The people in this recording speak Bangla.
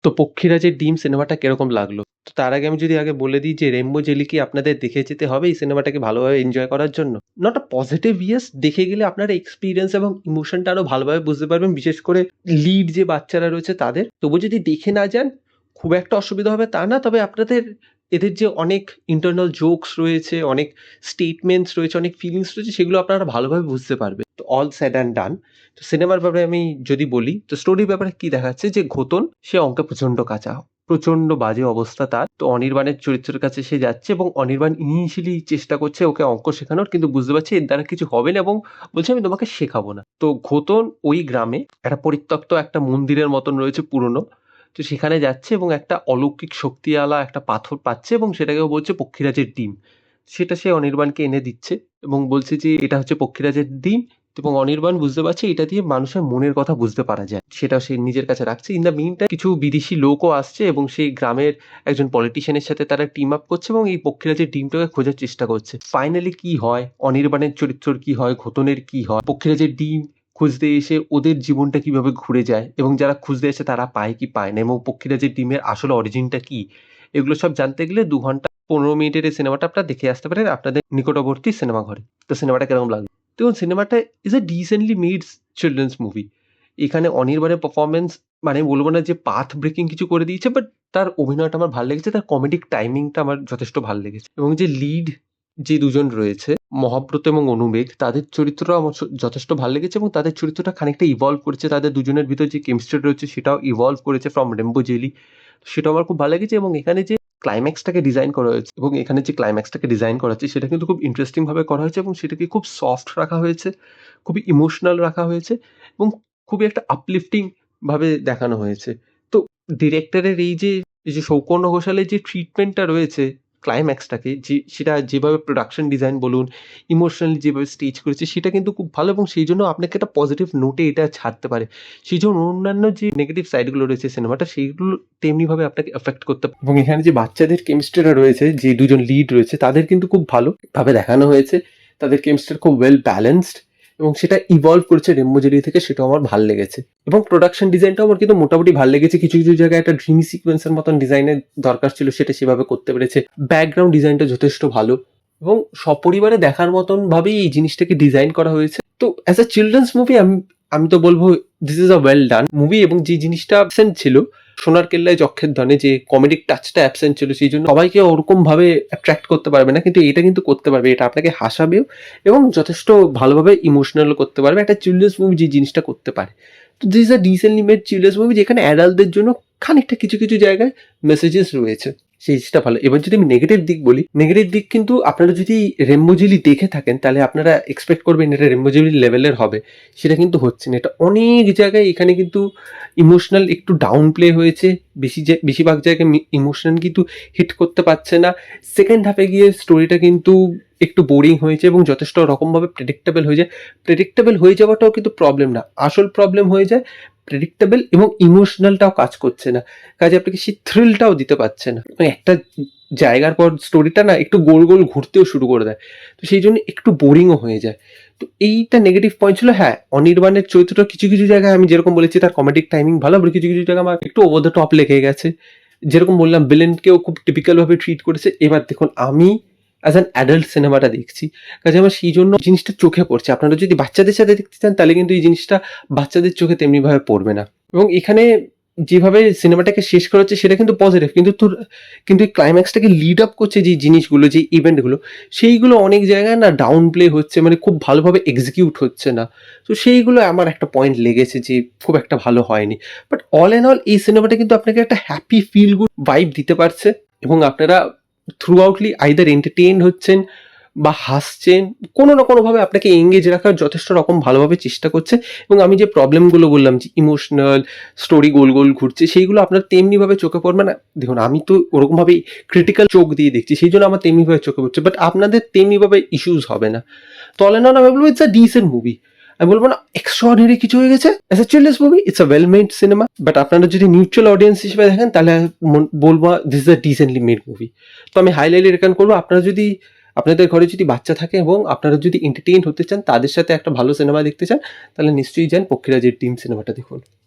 তো পক্ষীরাজের ডিম সিনেমাটা কিরকম লাগলো? তো তার আগে আমি যদি বলে দিই যে রেইনবো জেলি কি আপনাদের দেখে যেতে হবে এই সিনেমাটাকে ভালোভাবে এনজয় করার জন্য? নট আ পজিটিভ ইয়েস, দেখে গেলে আপনারা এক্সপেরিয়েন্স এবং ইমোশনটা আরো ভালোভাবে বুঝতে পারবেন। বিশেষ করে লিড যে বাচ্চারা রয়েছে তাদের। তবুও যদি দেখে না যান, খুব একটা অসুবিধা হবে তা না। তবে আপনাদের এদের যে অনেক ইন্টারনাল জোকস রয়েছে, অনেক স্টেটমেন্টস রয়েছে, অনেক ফিলিংস রয়েছে সেগুলো আপনারা ভালোভাবে বুঝতে পারবেন। তো অল সেড অ্যান্ড ডান। তো সিনেমার ব্যাপারে আমি যদি বলি, তো স্টোরির ব্যাপারে কি দেখাচ্ছে যে ঘোতন সে অঙ্কে প্রচন্ড কাঁচা, প্রচন্ড বাজে অবস্থা তার। তো অনির্বাণের চরিত্রের কাছে সে যাচ্ছে এবং অনির্বাণ ইনিশিয়ালি চেষ্টা করছে ওকে অঙ্ক শেখানোর, কিন্তু বুঝতে পারছে এর দ্বারা কিছু হবে না এবং বলছে আমি তোমাকে শেখাবো না। তো ঘোতন ওই গ্রামে একটা পরিত্যক্ত একটা মন্দিরের মতন রয়েছে পুরনো, তো সেখানে যাচ্ছে এবং একটা অলৌকিক শক্তিওয়ালা একটা পাথর পাচ্ছে এবং সেটাকেও বলছে পক্ষীরাজের ডিম। সেটা সে অনির্বাণকে এনে দিচ্ছে এবং বলছে যে এটা হচ্ছে পক্ষীরাজের ডিম, এবং অনির্বাণ বুঝতে পারছে এটা দিয়ে মানুষের মনের কথা বুঝতে পারা যায়। সেটা সে নিজের কাছে রাখছে। ইন দ্য মিন টাইম কিছু বিদেশি লোকও আসছে এবং সেই গ্রামের একজন পলিটিশিয়ানের সাথে তারা টিম আপ করছে এবং এই পক্ষীরাজের ডিমটাকে খোঁজার চেষ্টা করছে। ফাইনালি কি হয়, অনির্বাণের চরিত্রের কি হয়, ঘোতনের কি হয়, পক্ষীরাজের ডিম খুঁজতে এসে ওদের জীবনটা কিভাবে ঘুরে যায় এবং যারা খুঁজতে এসে তারা পায় কি পায় না, এবং পক্ষীরাজের ডিমের আসলে অরিজিনটা কি, এগুলো সব জানতে গেলে 2 ঘন্টা 15 মিনিটের এই সিনেমাটা আপনারা দেখে আসতে পারেন আপনাদের নিকটবর্তী সিনেমা ঘরে। তো সিনেমাটা কিরকম লাগলো? দেখুন, সিনেমাটা is a decently made children's movie. এখানে অনির্বাণের পারফরমেন্স মানে বলবো না যে পাথ ব্রেকিং কিছু করে দিয়েছে, বাট তার অভিনয়টা আমার ভালো লেগেছে, তার কমেডিক টাইমিংটা আমার যথেষ্ট ভালো লেগেছে, এবং যে লিড যে দুজন রয়েছে মহাব্রত এবং অনুবেগ, তাদের চরিত্রটাও আমার যথেষ্ট ভালো লেগেছে এবং তাদের চরিত্রটা খানিকটা ইভলভ করেছে। তাদের দুজনের ভিতর যে কেমিস্ট্রি রয়েছে সেটাও ইভলভ করেছে ফ্রম রেম্বো জেলি। সেটাও আমার খুব ভালো লেগেছে এবং এখানে যে ক্লাইম্যাক্সটাকে ডিজাইন করা হয়েছে এবং এখানে যে ক্লাইম্যাক্সটাকে ডিজাইন করা হয়েছে সেটা কিন্তু খুব ইন্টারেস্টিং ভাবে করা হয়েছে এবং সেটাকে খুব সফট রাখা হয়েছে, খুবই ইমোশনাল রাখা হয়েছে এবং খুবই একটা আপলিফটিং ভাবে দেখানো হয়েছে। তো ডিরেক্টরের এই যে সৌকর্ণ ঘোষালের যে ট্রিটমেন্টটা রয়েছে ক্লাইম্যাক্সটাকে, যে সেটা যেভাবে প্রোডাকশন ডিজাইন বলুন, ইমোশনালি যেভাবে স্টেজ করেছে সেটা কিন্তু খুব ভালো, এবং সেই জন্য আপনাকে একটা পজিটিভ নোটে এটা ছাড়তে পারে। সেই জন্য অন্যান্য যে নেগেটিভ সাইডগুলো রয়েছে সিনেমাটা, সেইগুলো তেমনিভাবে আপনাকে এফেক্ট করতে পারে। এবং এখানে যে বাচ্চাদের কেমিস্ট্রিটা রয়েছে, যে দুজন লিড রয়েছে তাদের কিন্তু খুব ভালোভাবে দেখানো হয়েছে। তাদের কেমিস্ট্রি খুব ওয়েল ব্যালেন্সড এবং সেটা ইভলভ করেছে রেম্বো জেলি থেকে, সেটাও আমার ভালো লেগেছে। এবং প্রোডাকশন ডিজাইনটাও আমার কিন্তু মোটামুটি ভালো লেগেছে। কিছু কিছু জায়গায় একটা ড্রিমি সিকোয়েন্সের মতন ডিজাইনের দরকার ছিল, সেটা সেভাবে করতে পেরেছে। ব্যাকগ্রাউন্ড ডিজাইনটা যথেষ্ট ভালো এবং সপরিবারে দেখার মতন ভাবেই এই জিনিসটাকে ডিজাইন করা হয়েছে। তো অ্যাজ আ চিলড্রেন্স মুভি আমি তো বলবো this is a well done movie. এবং যে জিনিসটা অ্যাবসেন্ট ছিল সোনার কেল্লায় যক্ষের ধনে, যে কমেডিক টাচটা অ্যাবসেন্ট ছিল, সেই জন্য সবাইকে ওরকম ভাবে অ্যাট্রাক্ট করতে পারবে না, কিন্তু এটা কিন্তু করতে পারবে। এটা আপনাকে হাসাবেও এবং যথেষ্ট ভালোভাবে ইমোশনাল করতে পারবে। একটা চিলড্রেন্স মুভি যে জিনিসটা করতে পারে। তো this is a decently made children's movie, যেখানে অ্যাডাল্টদের জন্য খানিকটা কিছু কিছু জায়গায় মেসেজেস রয়েছে, সেই জিনিসটা ভালো। এবার যদি আমি নেগেটিভ দিক বলি, নেগেটিভ দিক কিন্তু আপনারা যদি রেম্বো জেলি দেখে থাকেন তাহলে আপনারা এক্সপেক্ট করবেন এটা রেম্বো জেলি লেভেলের হবে, সেটা কিন্তু হচ্ছে না। এটা অনেক জায়গায় এখানে কিন্তু ইমোশনাল একটু ডাউন প্লে হয়েছে, বেশিরভাগ জায়গায় ইমোশনাল কিন্তু হিট করতে পারছে না। সেকেন্ড হাফে গিয়ে স্টোরিটা কিন্তু একটু বোরিং হয়েছে এবং যথেষ্ট রকমভাবে প্রেডিক্টেবল হয়ে যায়। প্রেডিক্টেবল হয়ে যাওয়াটাও কিন্তু প্রবলেম না, আসল প্রবলেম হয়ে যায় প্রেডিক্টেবল এবং ইমোশনালটাও কাজ করছে না, কাজে আপনাকে সেই থ্রিলটাও দিতে পারছে না। একটা জায়গার পর স্টোরিটা না একটু গোল গোল ঘুরতেও শুরু করে দেয়, তো সেই জন্য একটু বোরিংও হয়ে যায়। তো এইটা নেগেটিভ পয়েন্ট ছিল। হ্যাঁ, অনির্বাণের চরিত্রটা কিছু কিছু জায়গায় আমি যেরকম বলেছি তার কমেডিক টাইমিং ভালো, আবার কিছু কিছু জায়গায় আমার একটু ওভার দ্য টপ লেগে গেছে। যেরকম বললাম ভিলেনকেও খুব টিপিক্যাল ভাবে ট্রিট করেছে। এবার দেখুন, আমি অ্যাজ অ্যান অ্যাডাল্ট সিনেমাটা দেখছি, কাজে আমার সেই জন্য জিনিসটা চোখে পড়ছে। আপনারা যদি বাচ্চাদের সাথে দেখতে চান তাহলে কিন্তু এই জিনিসটা বাচ্চাদের চোখে তেমনিভাবে পড়বে না। এবং এখানে যেভাবে সিনেমাটাকে শেষ করা হচ্ছে সেটা কিন্তু পজিটিভ, কিন্তু এই ক্লাইম্যাক্সটাকে লিড আপ করছে যে জিনিসগুলো, যে ইভেন্টগুলো, সেইগুলো অনেক জায়গায় না ডাউন প্লে হচ্ছে, মানে খুব ভালোভাবে এক্সিকিউট হচ্ছে না। তো সেইগুলো আমার একটা পয়েন্ট লেগেছে যে খুব একটা ভালো হয়নি। বাট অল অ্যান্ড অল এই সিনেমাটা কিন্তু আপনাকে একটা হ্যাপি ফিল গুড ভাইব দিতে পারছে এবং আপনারা থ্রু আউটলি আইদার এন্টারটেইন হচ্ছেন বা হাসছেন, কোনো না কোনোভাবে আপনাকে এঙ্গেজ রাখার যথেষ্ট রকম ভালোভাবে চেষ্টা করছে। এবং আমি যে প্রবলেমগুলো বললাম যে ইমোশনাল স্টোরি গোল গোল ঘুরছে, সেইগুলো আপনার তেমনিভাবে চোখে পড়বে না। দেখুন, আমি তো ওরকমভাবেই ক্রিটিক্যাল চোখ দিয়ে দেখছি, সেই জন্য আমার তেমনিভাবে চোখে পড়ছে, বাট আপনাদের তেমনিভাবে ইস্যুস হবে না। তো অল অ্যান্ড অল আমি বলবো ইটস আ ডিসেন্ট মুভি। আমি বলবো না এক্সট্রাঅর্ডিনারি কিছু হয়ে গেছে। As a children's movie it's a well made cinema, but আপনারা যদি নিউট্রাল অডিয়েন্স হিসেবে দেখেন তাহলে বলবো this is a decently made movie. তো আমি হাইলাইটলি রেকমেন্ড করবো, আপনাদের ঘরে যদি বাচ্চা থাকে এবং আপনারা যদি এন্টারটেইন হতে চান, তাদের সাথে একটা ভালো সিনেমা দেখতে চান, তাহলে নিশ্চয়ই যান পক্ষীরাজের ডিম সিনেমাটা দেখুন।